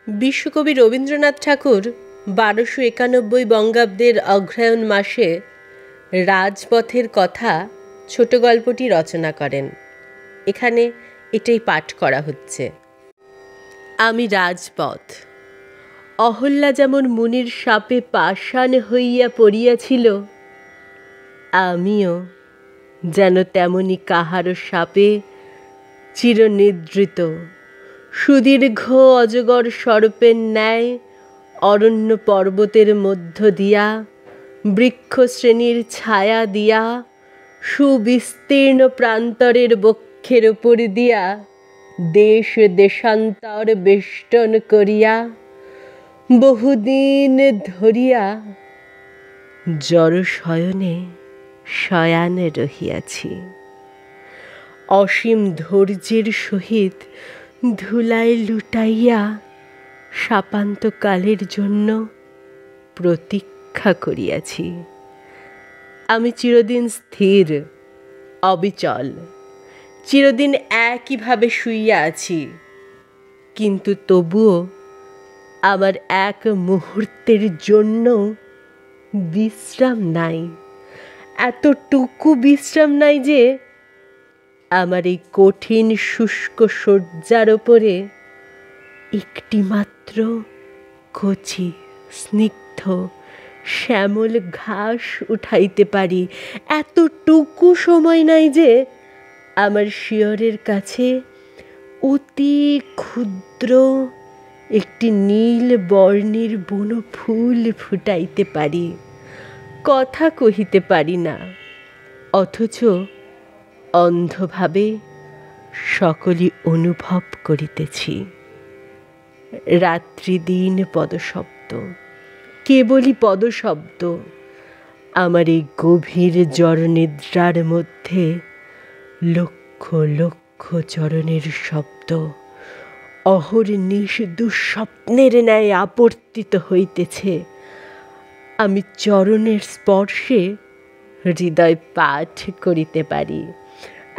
বিশ্বকবি রবীন্দ্রনাথ ঠাকুর 1291 বঙ্গাব্দের অগ্রহায়ণ মাসে রাজপথের কথা ছোট গল্পটি রচনা করেন। এখানে এটাই পাঠ করা হচ্ছে। আমি রাজপথ। অহল্যা যেমন মুনির শাপে পাষাণ হইয়া পড়িয়াছিল, আমিও যেন তেমনি কাহারও শাপে চিরনিদ্রিত সুদীর্ঘ অজগর সর্পের ন্যায় অরণ্য পর্বতের মধ্য দিয়া, বৃক্ষশ্রেণীর ছায়া দিয়া, সুবিস্তীর্ণ প্রান্তরের বক্ষের উপর দিয়া দেশ দেশান্তর বেষ্টন করিয়া বহুদিন ধরিয়া জড়শয়নে শয়ান রহিয়াছি। অসীম ধৈর্যের সহিত ধুলায় লুটাইয়া শাপান্তকালের জন্য প্রতীক্ষা করিয়াছি। আমি চিরদিন স্থির, অবিচল, চিরদিন একইভাবে শুইয়া আছি, কিন্তু তবুও আমার এক মুহূর্তের জন্য বিশ্রাম নাই। এতটুকু বিশ্রাম নাই যে আমার এই কঠিন শুষ্ক শয্যার ওপরে একটিমাত্র কচি স্নিগ্ধ শ্যামল ঘাস উঠাইতে পারি। এতটুকু সময় নাই যে আমার শিয়রের কাছে অতি ক্ষুদ্র একটি নীল বর্ণের বুনো ফুল ফুটাইতে পারি। কথা কহিতে পারি না, অথচ অন্ধভাবে সকলই অনুভব করিতেছি। রাত্রিদিন পদশব্দ, কেবলই পদশব্দ। আমার এই গভীর জড়নিদ্রার মধ্যে লক্ষ লক্ষ চরণের শব্দ অহর্নিশ দুঃস্বপ্নের ন্যায় আবর্তিত হইতেছে। আমি চরণের স্পর্শে হৃদয় পাঠ করিতে পারি।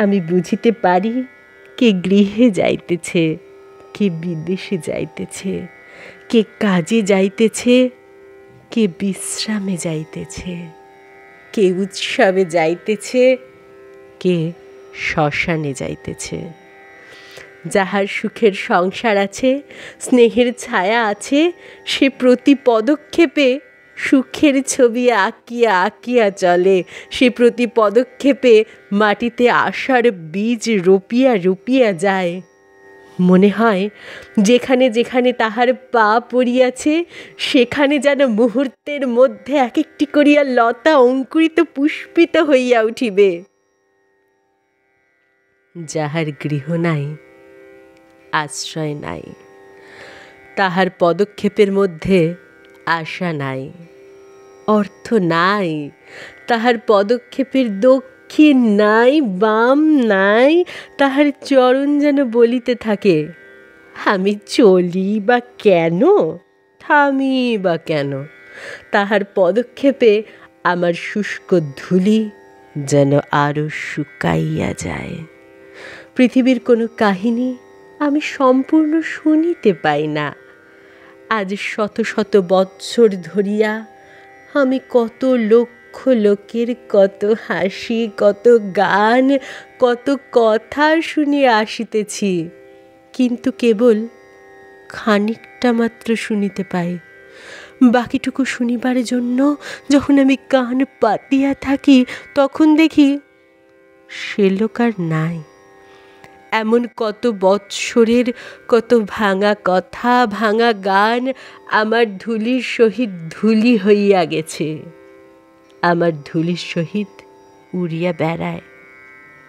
আমি বুঝিতে পারি কে গৃহে যাইতেছে, কে বিদেশে যাইতেছে, কে কাজে যাইতেছে, কে বিশ্রামে যাইতেছে, কে উৎসবে যাইতেছে, কে শ্মশানে যাইতেছে। যাহার সুখের সংসার আছে, স্নেহের ছায়া আছে, সে প্রতি পদক্ষেপে সুখের ছবি আঁকিয়া আঁকিয়া চলে। সে প্রতি পদক্ষেপে মাটিতে আশার বীজ রোপিয়া রোপিয়া যায়। মনে হয় যেখানে যেখানে তাহার পা পড়িয়াছে সেখানে যেন মুহূর্তের মধ্যে এক একটি করিয়া লতা অঙ্কুরিত পুষ্পিত হইয়া উঠিবে। যাহার গৃহ নাই, আশ্রয় নাই, তাহার পদক্ষেপের মধ্যে আশা নাই, অর্থ নাই, তাহার পদক্ষেপের দক্ষিণ নাই, বাম নাই, তাহার চরণ যেন বলিতে থাকে, আমি চলি বা কেন, থামি বা কেন। তাহার পদক্ষেপে আমার শুষ্ক ধূলি যেন আরো শুকাইয়া যায়। পৃথিবীর কোনো কাহিনী আমি সম্পূর্ণ শুনিতে পাই না। আজ শত শত বৎসর ধরিয়া আমি কত লক্ষ লোকের কত হাসি, কত গান, কত কথা শুনিয়া আসিতেছি, কিন্তু কেবল খানিকটা মাত্র শুনিতে পাই। বাকিটুকু শুনিবার জন্য যখন আমি কান পাতিয়া থাকি, তখন দেখি সে লোক আর নাই। এমন কত বৎসরের কত ভাঙা কথা, ভাঙা গান আমার ধূলির সহিত ধূলি হইয়া গেছে, আমার ধূলির সহিত উড়িয়া বেড়ায়।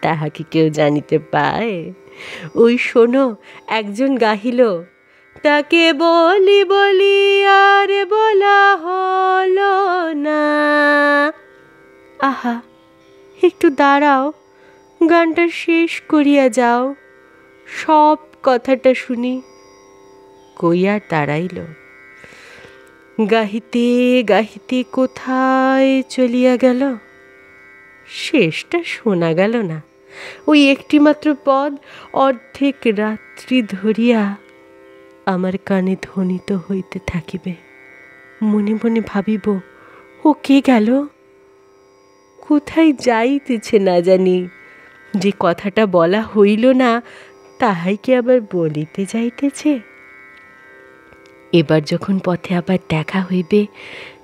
তাহা কি কেউ জানিতে পায়? ওই শোনো, একজন গাহিল, তাকে বলি বলি আর বলা হলো না। আহা, একটু দাঁড়াও, গানটা শেষ করিয়া যাও, সব কথাটা শুনি। কইয়া দাঁড়াইল। গাহিতে গাহিতে কোথায় চলিয়া গেল, শেষটা শোনা গেল না। ওই একটিমাত্র পদ অর্ধেক রাত্রি ধরিয়া আমার কানে ধ্বনিত হইতে থাকিবে। মনে মনে ভাবিব, ও কে গেল, কোথায় যাইতেছে না জানি, যে কথাটা বলা হইল না তাহাই কি আবার বলিতে যাইতেছে। এবার যখন পথে আবার দেখা হইবে,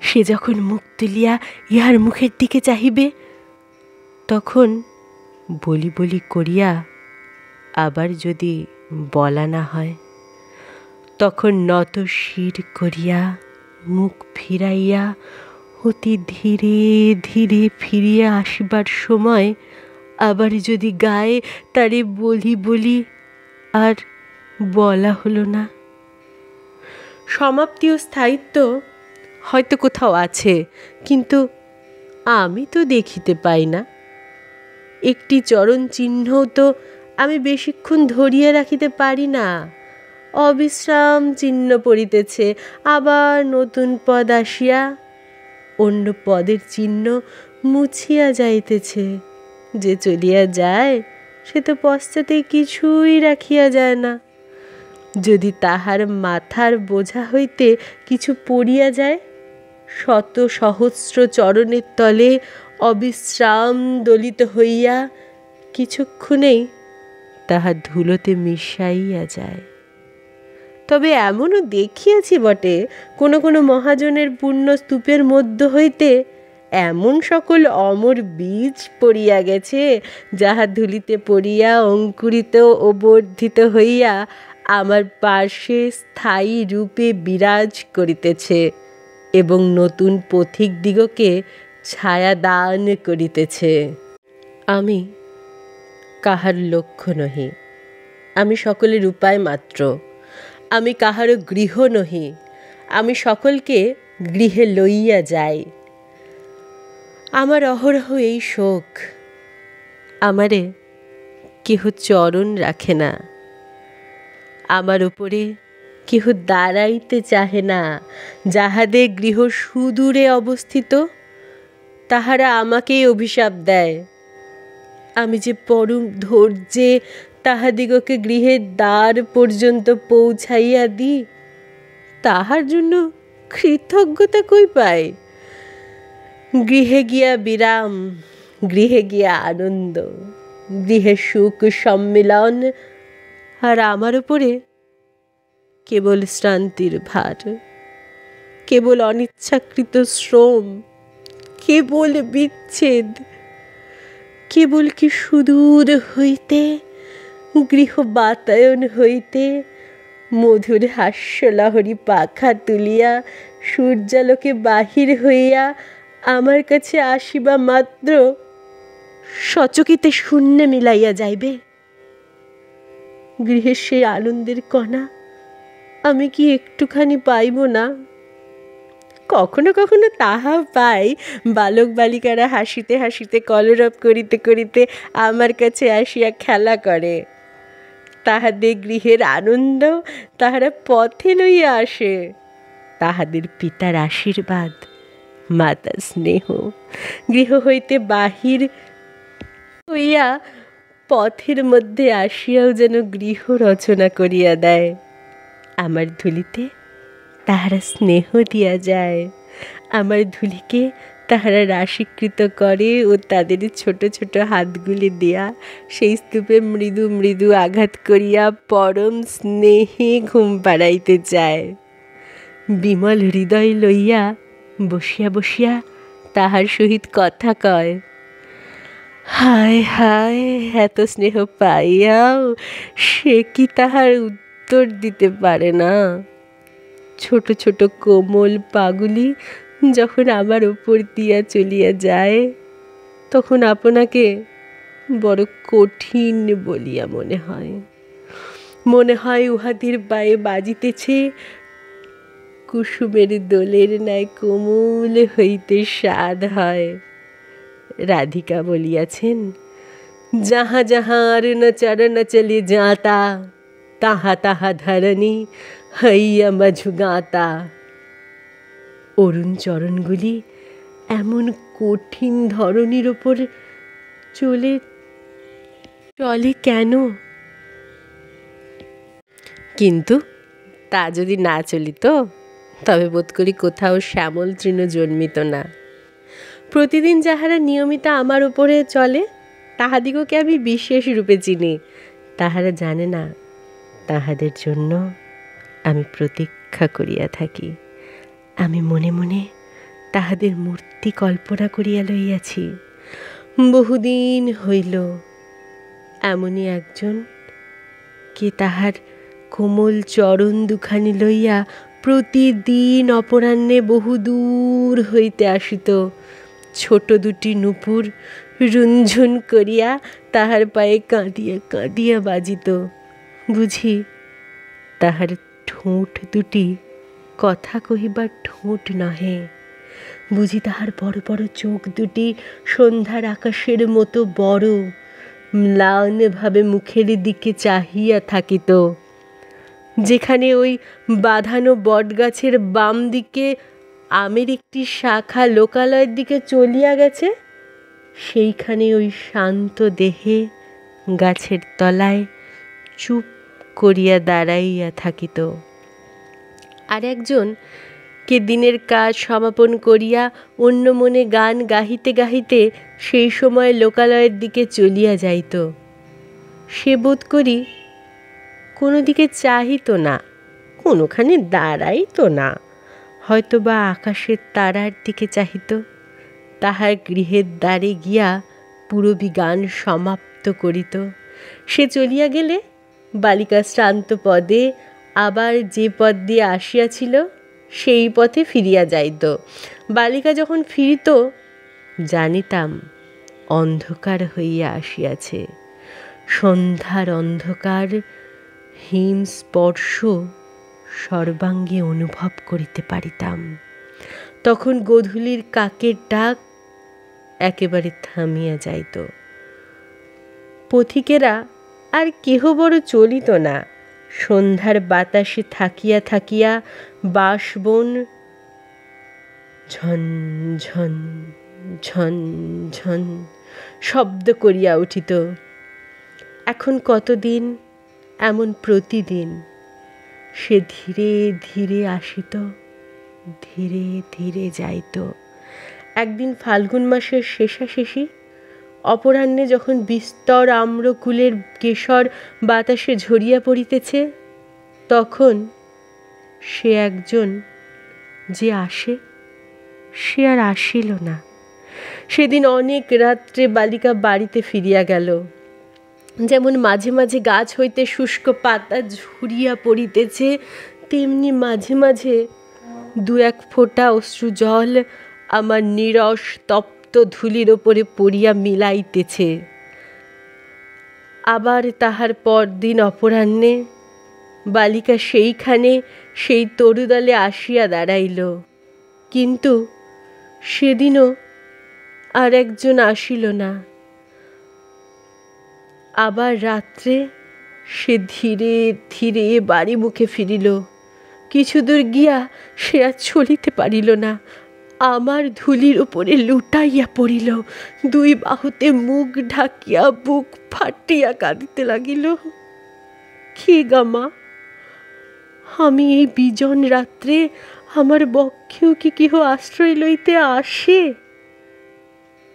সে যখন মুখ তুলিয়া ইহার মুখের দিকে চাহিবে, তখন বলি বলি করিয়া আবার যদি বলা না হয়, তখন নত শির করিয়া মুখ ফিরাইয়া অতি ধীরে ধীরে ফিরিয়া আসিবার সময় আবার যদি গায়ে তারে বলি বলি, আর বলা হলো না। সমাপ্তি ও স্থায়িত্ব হয়তো কোথাও আছে, কিন্তু আমি তো দেখিতে পাই না। একটি চরণ চিহ্নও তো আমি বেশিক্ষণ ধরিয়া রাখিতে পারি না। অবিশ্রাম চিহ্ন পড়িতেছে, আবার নতুন পদ আসিয়া অন্য পদের চিহ্ন মুছিয়া যাইতেছে। যে চলিয়া যায় সে তো পশ্চাতে কিছুই রাখিয়া যায় না। যদি তাহার মাথার বোঝা হইতে কিছু পড়িয়া যায়, শত সহস্র চরণের তলে অবিশ্রাম দলিত হইয়া কিছুক্ষণেই তাহা ধুলোতে মিশাইয়া যায়। তবে এমনও দেখিয়াছি বটে, কোনো কোনো মহাজনের পূর্ণ স্তূপের মধ্য হইতে এমন সকল অমর বীজ পড়িয়া গেছে, যাহা ধুলিতে পড়িয়া অঙ্কুরিত ও বর্ধিত হইয়া আমার পার্শ্বে স্থায়ী রূপে বিরাজ করিতেছে এবং নতুন পথিক দিগকে ছায়া দান করিতেছে। আমি কাহার লক্ষ্য নহি, আমি সকলের উপায় মাত্র। আমি কাহারও গৃহ নহি, আমি সকলকে গৃহে লইয়া যাই। আমার অহরহ এই শোক, আমারে কেহ চরণ রাখে না, আমার উপরে কেহ দাঁড়াইতে চাহে না। যাহাদের গৃহ সুদূরে অবস্থিত, তাহারা আমাকেই অভিশাপ দেয়। আমি যে পরম ধৈর্যে তাহাদিগকে গৃহের দ্বার পর্যন্ত পৌঁছাইয়া দিই, তাহার জন্য কৃতজ্ঞতা কই পাই? গৃহে গিয়া বিরাম, গৃহে গিয়া আনন্দ, গৃহে সুখ সম্মিলন, আর আমার উপরে কেবল শ্রান্তির ভার, কেবল অনিচ্ছাকৃত শ্রম, কেবল বিচ্ছেদ। কেবল কি সুদূর হইতে, গৃহ বাতায়ন হইতে মধুর হাস্যলহরী পাখা তুলিয়া সূর্যালোকে বাহির হইয়া আমার কাছে আসিবা মাত্র সচকিতে শূন্যে মিলাইয়া যাইবে? গৃহের সেই আনন্দের কণা আমি কি একটুখানি পাইব না? কখনো কখনো তাহা পাই। বালক বালিকারা হাসিতে হাসিতে কলরব করিতে করিতে আমার কাছে আসিয়া খেলা করে। তাহাদের গৃহের আনন্দ তাহারা পথে লইয়া আসে। তাহাদের পিতার আশীর্বাদ, মাতার স্নেহ গৃহ হইতে বাহির হইয়া পথের মধ্যে আসিয়াও যেন গৃহ রচনা করিয়া দেয়। আমার ধুলিতে তাহারা স্নেহ দিয়া যায়, আমার ধুলিকে তাহারা রাশীকৃত করে ও তাদের ছোট ছোট হাতগুলি দিয়া সেই স্তূপে মৃদু মৃদু আঘাত করিয়া পরম স্নেহে ঘুম পাড়াইতে চায়। বিমল হৃদয় লইয়া বসিয়া বসিয়া তাহার সহিত কথা কয়। হায় হায়, এত স্নেহ পাইয়াও সে কি তাহার উত্তর দিতে পারে না? ছোট ছোট কোমল পাগুলি যখন আমার ওপর দিয়া চলিয়া যায়, তখন আপনাকে বড় কঠিন বলিয়া মনে হয়। মনে হয় উহাদের পায়ে বাজিতেছে কুসুমের দোলের ন্যায় কোমল হইতে স্বাদ হয়। রাধিকা বলিয়াছেন, যাহা যাহার ন চরণ চলে যাতা, তাহা তাহা ধরণী হইয়া মঝুগাতা। অরুণ চরণগুলি এমন কঠিন ধরণীর ওপর চলে কেন? কিন্তু তা যদি না চলিত তবে বোধ করি কোথাও শ্যামল তৃণ জন্মিত না। প্রতিদিন যাহারা নিয়মিত আমার উপরে চলে তাহাদিগকে আমি বিশেষ রূপে চিনি। তাহারা জানে না তাহাদের জন্য আমি প্রতীক্ষা করিয়া থাকি। আমি মনে মনে তাহাদের মূর্তি কল্পনা করিয়া লইয়াছি। বহুদিন হইল এমনই একজন কে তাহার কোমল চরণ দুখানি লইয়া প্রতিদিন অপরাহ্নে বহু দূর হইতে আসিত। ছোট দুটি নূপুর রুনঝুন করিয়া তাহার পায়ে কাঁদিয়া কাঁদিয়া বাজিত। বুঝি তাহার ঠোঁট দুটি কথা কহিবার ঠোঁট নহে, বুঝি তাহার বড় বড় চোখ দুটি সন্ধ্যার আকাশের মতো বড়, ম্লানভাবে মুখের দিকে চাহিয়া থাকিত। যেখানে ওই বাঁধানো বটগাছের বাম দিকে আমের একটি শাখা লোকালয়ের দিকে চলিয়া গেছে, সেইখানে ওই শান্ত দেহে গাছের তলায় চুপ করিয়া দাঁড়াইয়া থাকিত। আর একজন কে দিনের কাজ সমাপন করিয়া অন্য মনে গান গাহিতে গাহিতে সেই সময় লোকালয়ের দিকে চলিয়া যাইত। সে বোধ করি কোনো দিকে চাহিত না, কোনোখানে দাঁড়াইত না, হয়তো বা আকাশের তারার দিকে চাহিত। তাহার গৃহের দ্বারে গিয়া পূরবী গান সমাপ্ত করিত। সে চলিয়া গেলে বালিকা শ্রান্ত পদে আবার যে পথ দিয়ে আসিয়াছিল সেই পথে ফিরিয়া যাইত। বালিকা যখন ফিরিত জানিতাম অন্ধকার হইয়া আসিয়াছে। সন্ধ্যার অন্ধকার হিম স্পর্শ সর্বাঙ্গে অনুভব করিতে পারিতাম। তখন গোধূলির কাকের ডাক একেবারে থামিয়া যাইত। পথিকেরা আর কেহ বড় চলিত না। সন্ধ্যার বাতাসে থাকিয়া থাকিয়া বাঁশবন ঝন ঝন ঝন ঝন শব্দ করিয়া উঠিত। এখন কতদিন এমন প্রতিদিন সে ধীরে ধীরে আসিত, ধীরে ধীরে যাইত। একদিন ফাল্গুন মাসের শেষাশেষি অপরাহ্নে যখন বিস্তর আম্রকুলের কেশর বাতাসে ঝরিয়া পড়িতেছে, তখন সে একজন যে আসে সে আর আসিল না। সেদিন অনেক রাত্রে বালিকা বাড়িতে ফিরিয়া গেল। যেমন মাঝে মাঝে গাছ হইতে শুষ্ক পাতা ঝরিয়া পড়িতেছে, তেমনি মাঝে মাঝে দু এক ফোঁটা অশ্রু জল আমার নীরস তপ্ত ধূলির ওপরে পড়িয়া মিলাইতেছে। আবার তাহার পরদিন অপরাহ্নে বালিকা সেইখানে সেই তরুদলে আসিয়া দাঁড়াইল, কিন্তু সেদিনও আর একজন আসিল না। আবার রাত্রে সে ধীরে ধীরে বাড়ি মুখে ফিরিল। কিছু দূর গিয়া সে আর চলিতে পারিল না, আমার ধূলির উপরে লুটাইয়া পড়িল, দুই বাহুতে মুখ ঢাকিয়া বুক ফাটিয়া কাঁদিতে লাগিল। কি গামা, আমি এই বিজন রাত্রে আমার বক্ষেও কি কেহ আশ্রয় লইতে আসে?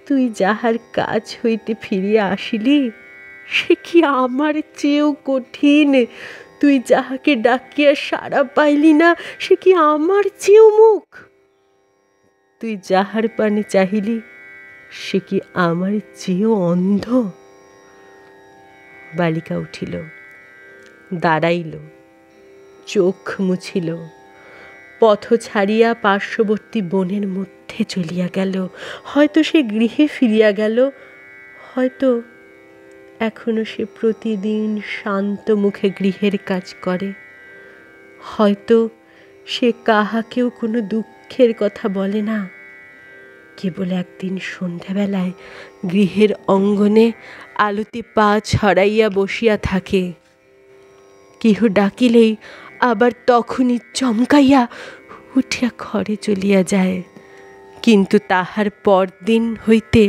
তুই যাহার কাজ হইতে ফিরিয়া আসিলি সে কি আমার চেয়েও কঠিন? তুই যাহাকে ডাকিয়া সাড়া পাইলি না সে কি আমার চেয়েও মুখ? তুই যাহার পানে চাহিলি সে কি আমার চেয়েও অন্ধ? বালিকা উঠিল, দাঁড়াইল, চোখ মুছিল, পথ ছাড়িয়া পার্শ্ববর্তী বনের মধ্যে চলিয়া গেল। হয়তো সে গৃহে ফিরিয়া গেল, হয়তো এখনো সে প্রতিদিন শান্ত মুখে গৃহের কাজ করে, হয়তো সে কাহাকেও কোনো দুঃখের কথা বলে না। কেবল একদিন সন্ধ্যাবেলায় গৃহের অঙ্গনে আলোতে পা ছড়াইয়া বসিয়া থাকে, কেহ ডাকিলেই আবার তখনই চমকাইয়া উঠিয়া ঘরে চলিয়া যায়। কিন্তু তাহার পরদিন হইতে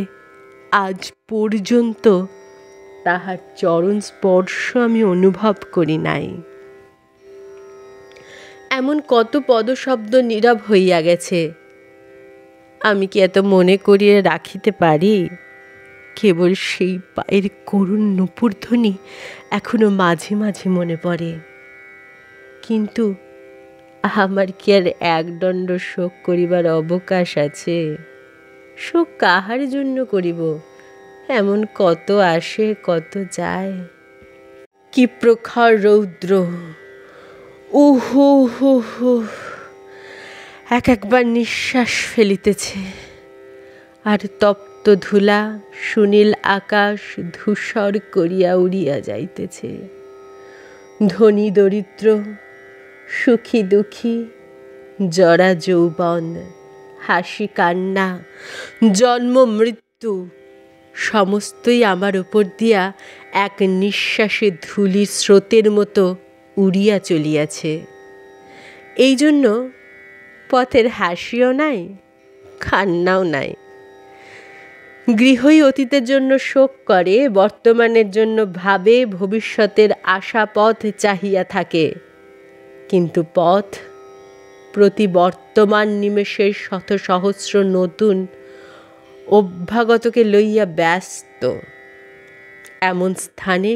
আজ পর্যন্ত তাহার চরণ স্পর্শ আমি অনুভব করি নাই। এমন কত পদশব্দ নীরব হইয়া গেছে, আমি কি এত মনে করিয়া রাখিতে পারি? কেবল সেই পায়ের করুণ নূপুরধ্বনি এখনো মাঝে মাঝে মনে পড়ে। কিন্তু আমার কি আর একদণ্ড শোক করিবার অবকাশ আছে? শোক কাহার জন্য করিব? এমন কত আসে কত যায়। কি প্রখর রৌদ্র! উহু হু হু, একবার নিঃশ্বাস ফেলিতেছে, আর তপ্ত ধুলা সুনীল আকাশ ধূসর করিয়া উড়িয়া যাইতেছে। ধনী দরিদ্র, সুখী দুঃখী, জরা যৌবন, হাসি কান্না, জন্ম মৃত্যু সমস্তই আমার উপর দিয়া এক নিঃশ্বাসে ধূলির স্রোতের মতো উড়িয়া চলিয়াছে। এই জন্য পথের হাসিও নাই, কান্নাও নাই। গৃহই অতীতের জন্য শোক করে, বর্তমানের জন্য ভাবে, ভবিষ্যতের আশা পথ চাহিয়া থাকে। কিন্তু পথ প্রতি বর্তমান নিমেষের শত সহস্র নতুন অভ্যাগতকে লইয়া ব্যস্ত। এমন স্থানে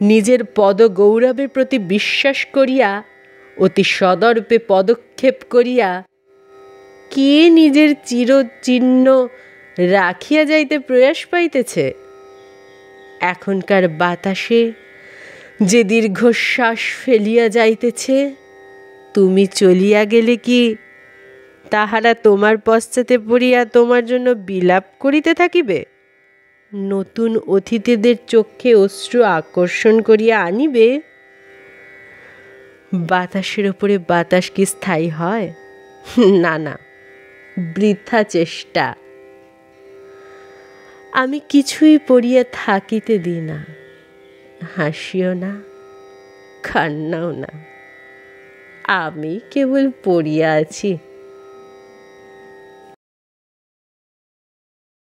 নিজের পদগৌরবের প্রতি বিশ্বাস করিয়া, অতি সদর্পে পদক্ষেপ করিয়া কে নিজের চিরচিহ্ন রাখিয়া যাইতে প্রয়াস পাইতেছে? এখনকার বাতাসে যে দীর্ঘশ্বাস ফেলিয়া যাইতেছে, তুমি চলিয়া গেলে কি তাহারা তোমার পশ্চাতে পড়িয়া তোমার জন্য বিলাপ করিতে থাকিবে? নতুন অতিথিদের চক্ষে অশ্রু আকর্ষণ করিয়া আনিবে? বাতাসের উপরে বাতাস কি স্থায়ী হয়? না না, বৃথা চেষ্টা। আমি কিছুই পড়িয়া থাকিতে দিই না, হাসিও না, কান্নাও না। আমি কেবল পড়িয়া আছি।